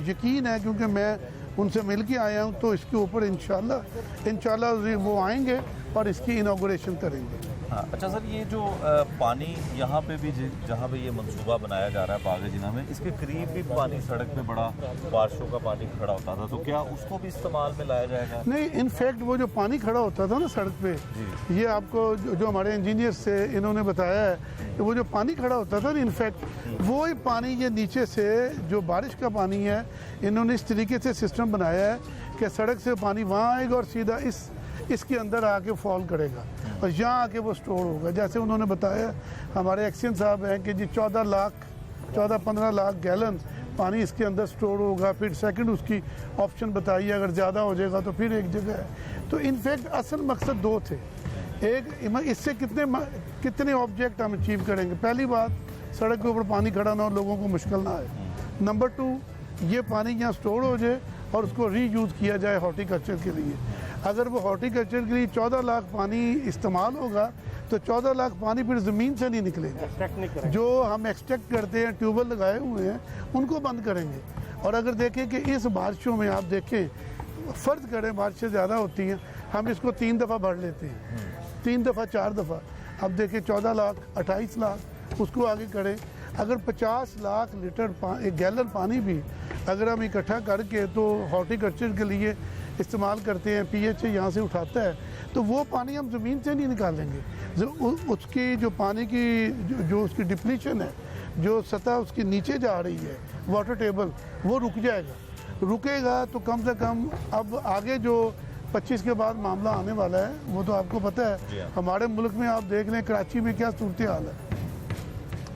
यकीन है, क्योंकि मैं उनसे मिल के आया हूँ, तो इसके ऊपर इंशाल्लाह वो आएंगे और इसकी इनागोरेशन करेंगे। हाँ, अच्छा सर, ये जो पानी यहाँ पे भी जहाँ पे ये मंसूबा बनाया जा रहा है बाग जिना में, इसके करीब भी पानी सड़क पे बड़ा बारिशों का पानी खड़ा होता था, तो क्या उसको भी इस्तेमाल में लाया जाएगा? नहीं, इनफैक्ट वो जो पानी खड़ा होता था ना सड़क पे, ये आपको जो हमारे इंजीनियर से इन्होंने बताया है कि वो जो पानी खड़ा होता था ना, इनफैक्ट वो ही पानी ये नीचे से जो बारिश का पानी है, इन्होंने इस तरीके से सिस्टम बनाया है कि सड़क से पानी वहाँ आएगा और सीधा इसके अंदर आके फॉल करेगा और यहाँ आके वो स्टोर होगा। जैसे उन्होंने बताया हमारे एक्शन साहब हैं कि जी 14-15 लाख गैलन पानी इसके अंदर स्टोर होगा। फिर सेकंड उसकी ऑप्शन बताइए, अगर ज़्यादा हो जाएगा तो फिर एक जगह है। तो इनफैक्ट असल मकसद दो थे। एक, इससे कितने ऑब्जेक्ट हम अचीव करेंगे। पहली बात, सड़क के ऊपर पानी खड़ा ना हो, लोगों को मुश्किल ना आए। नंबर 2, ये पानी यहाँ स्टोर हो जाए और उसको रीयूज़ किया जाए हॉर्टिकल्चर के लिए। अगर वो हॉर्टिकल्चर के लिए 14 लाख पानी इस्तेमाल होगा तो 14 लाख पानी फिर ज़मीन से नहीं निकलेगा। जो हम एक्सट्रैक्ट करते हैं, ट्यूबवेल लगाए हुए हैं, उनको बंद करेंगे। और अगर देखें कि इस बारिशों में आप देखें, फ़र्ज करें बारिशें ज़्यादा होती हैं, हम इसको 3 दफ़ा भर लेते हैं, 3 दफ़ा 4 दफ़ा। अब देखें 14 लाख 28 लाख, उसको आगे करें। अगर 50 लाख लीटर एक गैलन पानी भी अगर हम इकट्ठा करके तो हॉर्टिकल्चर के लिए इस्तेमाल करते हैं, पीएच यहाँ से उठाता है, तो वो पानी हम ज़मीन से नहीं निकालेंगे। उसकी जो पानी की जो उसकी डिप्लीशन है, जो सतह उसकी नीचे जा रही है, वाटर टेबल, वो रुक जाएगा। रुकेगा तो कम से कम अब आगे जो 25 के बाद मामला आने वाला है वो तो आपको पता है। हमारे मुल्क में आप देख लें कराची में क्या सूरत हाल है,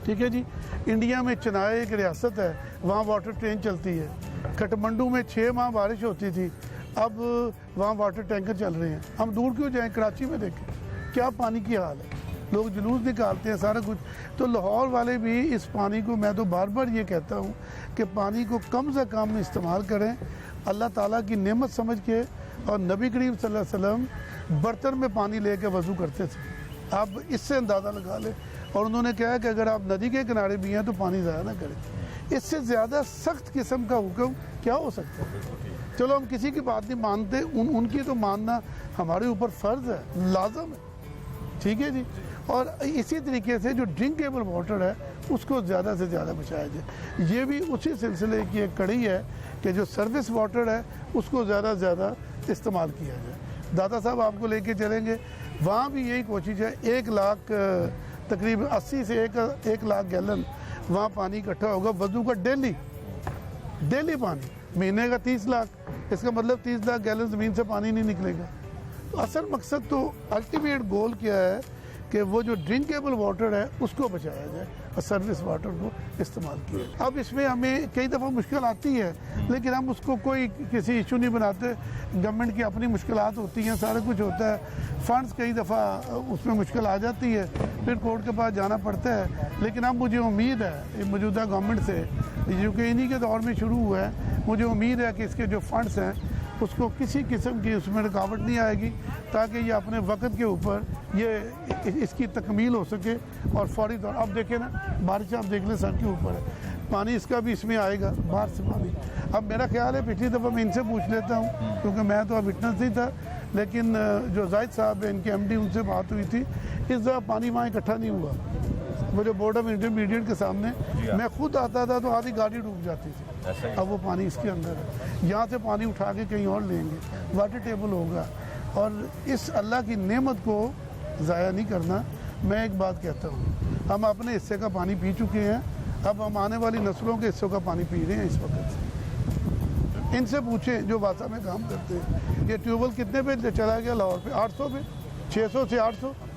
ठीक है जी। इंडिया में चेन्नई एक रियासत है, वहाँ वाटर ट्रेन चलती है। काठमांडू में 6 माह बारिश होती थी, अब वहाँ वाटर टैंकर चल रहे हैं। हम दूर क्यों जाएं, कराची में देखें क्या पानी की हाल है, लोग जुलूस निकालते हैं सारा कुछ। तो लाहौर वाले भी इस पानी को, मैं तो बार बार ये कहता हूँ कि पानी को कम से कम इस्तेमाल करें, अल्लाह ताला की नेमत समझ के। और नबी करीम सल्लल्लाहु अलैहि वसल्लम बर्तन में पानी लेके वज़ू करते थे, आप इससे अंदाज़ा लगा लें। और उन्होंने कहा कि अगर आप नदी के किनारे भी हैं तो पानी ज़ाया ना करें। इससे ज़्यादा सख्त किस्म का हुक्म क्या हो सकता है। चलो हम किसी की बात नहीं मानते, उनकी तो मानना हमारे ऊपर फ़र्ज़ है, लाजम है, ठीक है जी। और इसी तरीके से जो ड्रिंकेबल वाटर है उसको ज़्यादा से ज़्यादा बचाया जाए। ये भी उसी सिलसिले की एक कड़ी है कि जो सर्विस वाटर है उसको ज़्यादा से ज़्यादा इस्तेमाल किया जाए। दादा साहब आपको लेके चलेंगे, वहाँ भी यही कोशिश है। 1 लाख तकरीबन 80 से 1 लाख गैलन वहाँ पानी इकट्ठा होगा वज़ू का, डेली पानी। महीने का 30 लाख, इसका मतलब 30 लाख गैलन ज़मीन से पानी नहीं निकलेगा। तो असल मकसद तो अल्टीमेट गोल क्या है कि वो जो ड्रिंकेबल वाटर है उसको बचाया जाए और सर्विस वाटर को इस्तेमाल किया जाए। अब इसमें हमें कई दफ़ा मुश्किल आती है, लेकिन हम उसको कोई किसी इशू नहीं बनाते। गवर्नमेंट की अपनी मुश्किलात होती हैं, सारा कुछ होता है। फ़ंड्स कई दफ़ा उसमें मुश्किल आ जाती है, फिर कोर्ट के पास जाना पड़ता है। लेकिन अब मुझे उम्मीद है मौजूदा गवर्नमेंट से, जो कि इन्हीं के दौर में शुरू हुआ है, मुझे उम्मीद है कि इसके जो फ़ंड्स हैं उसको किसी किस्म की उसमें रुकावट नहीं आएगी, ताकि ये अपने वक्त के ऊपर ये इसकी तकमील हो सके। और फौरी तौर अब देखें ना, बारिश आप देख लें सर के ऊपर है, पानी इसका भी इसमें आएगा, बाहर से पानी। अब मेरा ख्याल है पिछली दफ़ा मैं इनसे पूछ लेता हूँ, क्योंकि मैं तो अब विटनेस नहीं था, लेकिन जो जाहिद साहब है इनके MD, उनसे बात हुई थी। इस दफ़ा पानी वहाँ इकट्ठा नहीं हुआ। वो जो बोर्ड ऑफ इंटरमीडिएट के सामने मैं खुद आता था तो आधी गाड़ी डूब जाती थी। अब वो पानी इसके अंदर है, यहाँ से पानी उठा के कहीं और लेंगे, वाटर टेबल होगा। और इस अल्लाह की नेमत को ज़ाया नहीं करना। मैं एक बात कहता हूँ, हम अपने हिस्से का पानी पी चुके हैं, अब हम आने वाली नस्लों के हिस्सों का पानी पी रहे हैं इस वक्त से। इनसे पूछें जो वासा में काम करते हैं, ये ट्यूबवेल कितने पे चला गया लाहौर पे? 800 पे, 600 से 800 पे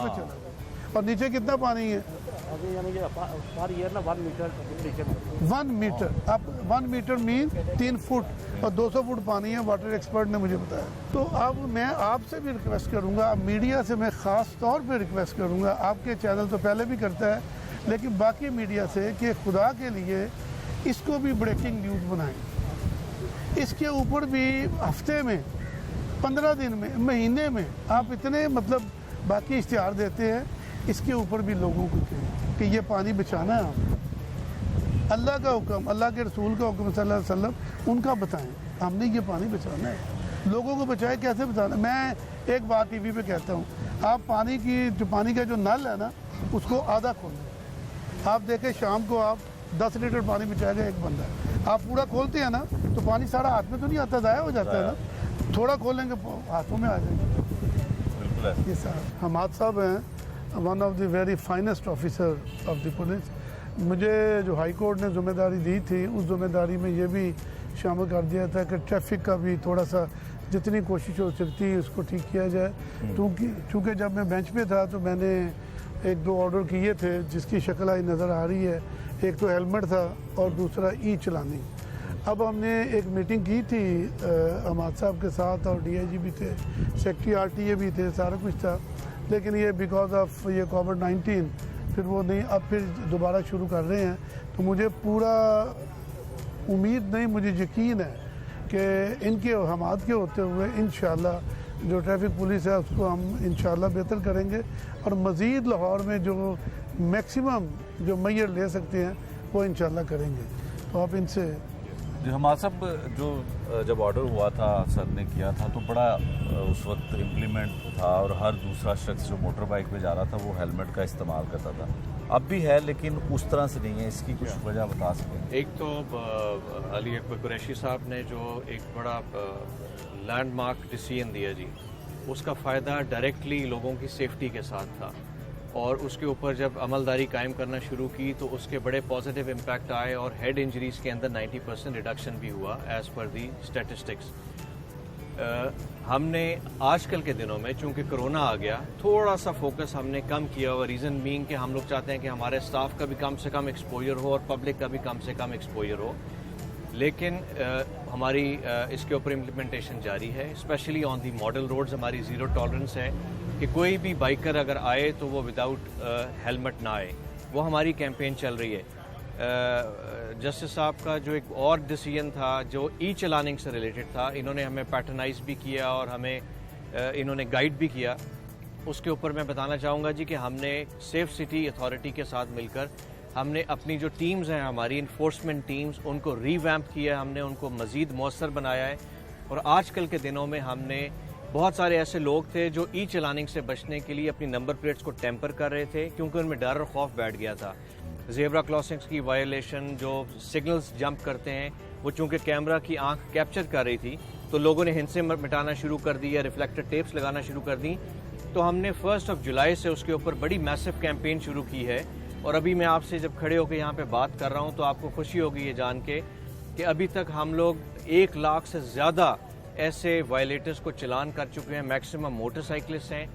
चला गया। और नीचे कितना पानी है? 1 मीटर। अब 1 मीटर मीन 3 फुट और 200 फुट पानी है, वाटर एक्सपर्ट ने मुझे बताया। तो अब मैं आपसे भी रिक्वेस्ट करूंगा, मीडिया से मैं ख़ास तौर पे रिक्वेस्ट करूंगा, आपके चैनल तो पहले भी करता है, लेकिन बाकी मीडिया से, कि खुदा के लिए इसको भी ब्रेकिंग न्यूज़ बनाएं। इसके ऊपर भी हफ्ते में, 15 दिन में, महीने में आप इतने मतलब बाकी इश्तिहार देते हैं, इसके ऊपर भी लोगों को कहें कि ये पानी बचाना है। आप अल्लाह का हुक्म, अल्लाह के रसूल का हुक्म सल्लल्लाहु अलैहि वसल्लम, उनका बताएं, हमने ये पानी बचाना है। लोगों को बचाए कैसे बचाना? मैं एक बात टीवी पे कहता हूँ, आप पानी का जो नल है ना, उसको आधा खोलें। आप देखें शाम को आप 10 लीटर पानी बचाएगा एक बंदा। आप पूरा खोलते हैं ना तो पानी सारा हाथ में तो नहीं आता, ज़ाया हो जाता है ना। थोड़ा खोलेंगे हाथों में आ जाएंगे। ये सर हमाद साहब हैं, one of the very finest officer of the police. मुझे जो हाई कोर्ट ने ज़िम्मेदारी दी थी, उस ज़िम्मेदारी में ये भी शामिल कर दिया था कि ट्रैफिक का भी थोड़ा सा जितनी कोशिश हो सकती है उसको ठीक किया जाए। चूँकि जब मैं बेंच पे था तो मैंने 1-2 ऑर्डर किए थे जिसकी शक्ल आई नज़र आ रही है। एक तो हेलमेट था और दूसरा ई चलानी। अब हमने एक मीटिंग की थी अहमद साहब के साथ और डीआईजी भी थे, सेक्रेटरी आरटीए भी थे, सारा कुछ था, लेकिन ये बिकॉज ऑफ ये कोविड-19 फिर वो नहीं, अब फिर दोबारा शुरू कर रहे हैं। तो मुझे पूरा उम्मीद नहीं, मुझे यकीन है कि इनके हमाद के होते हुए इंशाल्लाह जो ट्रैफिक पुलिस है उसको हम इंशाल्लाह बेहतर करेंगे और मज़ीद लाहौर में जो मैक्सिमम जो मैयर ले सकते हैं वो इंशाल्लाह करेंगे। तो आप इनसे हमारा सब जो जब ऑर्डर हुआ था सर ने किया था तो बड़ा उस वक्त इम्प्लीमेंट था और हर दूसरा शख्स जो मोटर बाइक पे जा रहा था वो हेलमेट का इस्तेमाल करता था। अब भी है लेकिन उस तरह से नहीं है, इसकी कुछ वजह बता सकें? एक तो अली अकबर कुरैशी साहब ने जो एक बड़ा लैंडमार्क डिसीजन दिया जी, उसका फ़ायदा डायरेक्टली लोगों की सेफ्टी के साथ था और उसके ऊपर जब अमलदारी कायम करना शुरू की तो उसके बड़े पॉजिटिव इम्पैक्ट आए और हेड इंजरीज़ के अंदर 90% रिडक्शन भी हुआ एज़ पर दी स्टैटिस्टिक्स। हमने आजकल के दिनों में चूंकि कोरोना आ गया थोड़ा सा फोकस हमने कम किया और रीज़न बीइंग कि हम लोग चाहते हैं कि हमारे स्टाफ का भी कम से कम एक्सपोजर हो और पब्लिक का भी कम से कम एक्सपोजर हो, लेकिन हमारी इसके ऊपर इम्प्लीमेंटेशन जारी है। Specially on the model roads हमारी ज़ीरो टॉलरेंस है कि कोई भी बाइकर अगर आए तो वो विदाउट हेलमेट ना आए, वो हमारी कैंपेन चल रही है। जस्टिस साहब का जो एक और डिसीजन था जो ई चलानिंग से रिलेटेड था, इन्होंने हमें पैटर्नाइज भी किया और हमें इन्होंने गाइड भी किया। उसके ऊपर मैं बताना चाहूँगा जी कि हमने सेफ सिटी अथॉरिटी के साथ मिलकर हमने अपनी जो टीम्स हैं हमारी इन्फोर्समेंट टीम्स उनको रीवैम्प किया है, हमने उनको मज़ीद मौसर बनाया है। और आजकल के दिनों में हमने बहुत सारे ऐसे लोग थे जो ई चलानिंग से बचने के लिए अपनी नंबर प्लेट्स को टेम्पर कर रहे थे क्योंकि उनमें डर और खौफ बैठ गया था। ज़ेब्रा क्रॉसिंग्स की वायलेशन, जो सिग्नल्स जंप करते हैं, वो चूंकि कैमरा की आंख कैप्चर कर रही थी तो लोगों ने हिंसे मिटाना शुरू कर दी या रिफ्लेक्टर टेप्स लगाना शुरू कर दी। तो हमने 1 जुलाई से उसके ऊपर बड़ी मैसिव कैंपेन शुरू की है और अभी मैं आपसे जब खड़े होकर यहाँ पे बात कर रहा हूँ तो आपको खुशी होगी ये जान के कि अभी तक हम लोग 1 लाख से ज़्यादा ऐसे वायलेटर्स को चलान कर चुके हैं। मैक्सिमम मोटरसाइकिलिस्ट हैं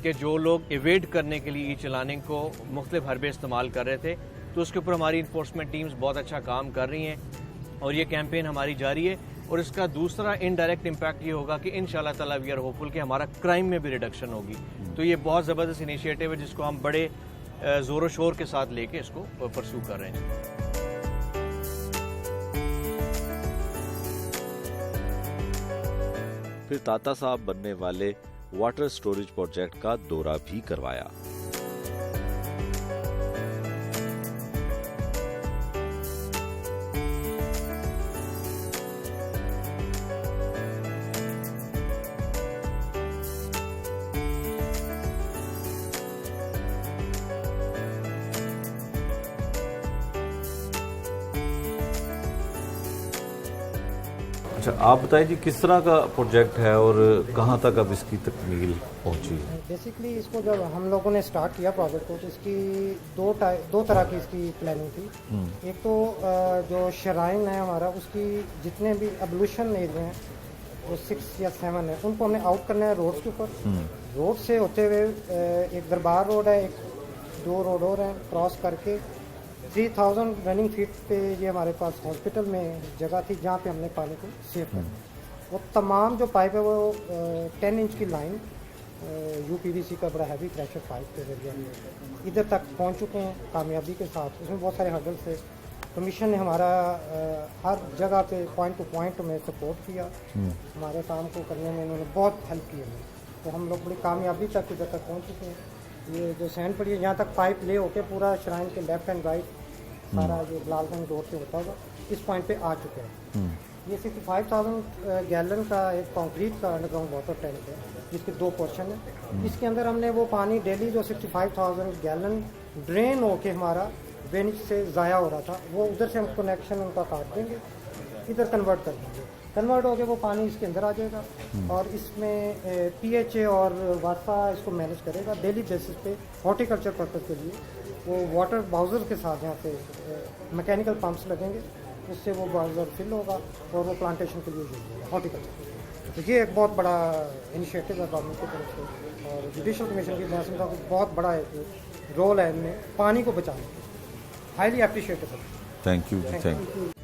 कि जो लोग इवेड करने के लिए ई चलानिंग को मुख्तलिफ हरबे इस्तेमाल कर रहे थे, तो उसके ऊपर हमारी इन्फोर्समेंट टीम्स बहुत अच्छा काम कर रही हैं और ये कैंपेन हमारी जारी है। और इसका दूसरा इनडायरेक्ट इम्पैक्ट ये होगा कि इंशाल्लाह ताला वी आर होपफुल कि हमारा क्राइम में भी रिडक्शन होगी। तो ये बहुत ज़बरदस्त इनिशिएटिव है जिसको हम बड़े ज़ोर शोर के साथ लेके इसको परसू कर रहे हैं। फिर ताता साहब बनने वाले वाटर स्टोरेज प्रोजेक्ट का दौरा भी करवाया। अच्छा, आप बताइए जी किस तरह का प्रोजेक्ट है और कहाँ तक अब इसकी तकमील पहुँची है? बेसिकली इसको जब हम लोगों ने स्टार्ट किया प्रोजेक्ट को तो इसकी दो तरह की इसकी प्लानिंग थी। एक तो जो शराइन है हमारा, उसकी जितने भी एबल्यूशन एरिया हैं वो 6 या 7 है, उनको हमने आउट करना है रोड्स के ऊपर। रोड से होते हुए एक दरबार रोड है, 2 रोड और हैं, क्रॉस करके 3000 रनिंग फीट पे ये हमारे पास हॉस्पिटल में जगह थी जहाँ पे हमने पानी को सेव किया। वो तमाम जो पाइप है वो 10 इंच की लाइन यूपीवीसी का बड़ा हैवी प्रेशर पाइप के जरिए इधर तक पहुँच चुके हैं कामयाबी के साथ। उसमें बहुत सारे हर्डल्स थे। कमीशन ने हमारा हर जगह पे पॉइंट टू पॉइंट में सपोर्ट किया, हमारे काम को करने में इन्होंने बहुत हेल्प की हमें। तो हम लोग बड़ी कामयाबी तक इधर तक पहुँच चुके हैं। ये जो सैंड पड़ी है यहाँ तक पाइप ले होके पूरा श्राइन के लेफ्ट एंड राइट सारा जो लालगंज रोड से होता होगा इस पॉइंट पे आ चुके हैं। ये 65,000 गैलन का एक कंक्रीट का अंडरग्राउंड वाटर टैंक है जिसके 2 पोर्शन है। इसके अंदर हमने वो पानी डेली जो 65,000 गैलन ड्रेन होके हमारा वेनिज से ज़ाया हो रहा था वो उधर से हम कनेक्शन उनका काट देंगे, इधर कन्वर्ट कर देंगे। कन्वर्ट होके वो पानी इसके अंदर आ जाएगा और इसमें पीएचए और वासा इसको मैनेज करेगा डेली बेसिस पे हॉर्टिकल्चर पर्पज़ के लिए। वो वाटर बाउज़र के साथ यहाँ पे मैकेनिकल पंप्स लगेंगे, उससे वो बाउज़र फिल होगा और वो प्लांटेशन के लिए यूज होगा हॉर्टिकल्चर। तो ये एक बहुत बड़ा इनिशिएटिव है गवर्नमेंट की तरफ से और जुडिशल कमीशन की तरफ से बहुत बड़ा एक रोल है इनमें पानी को बचाने। Highly appreciable. Thank you.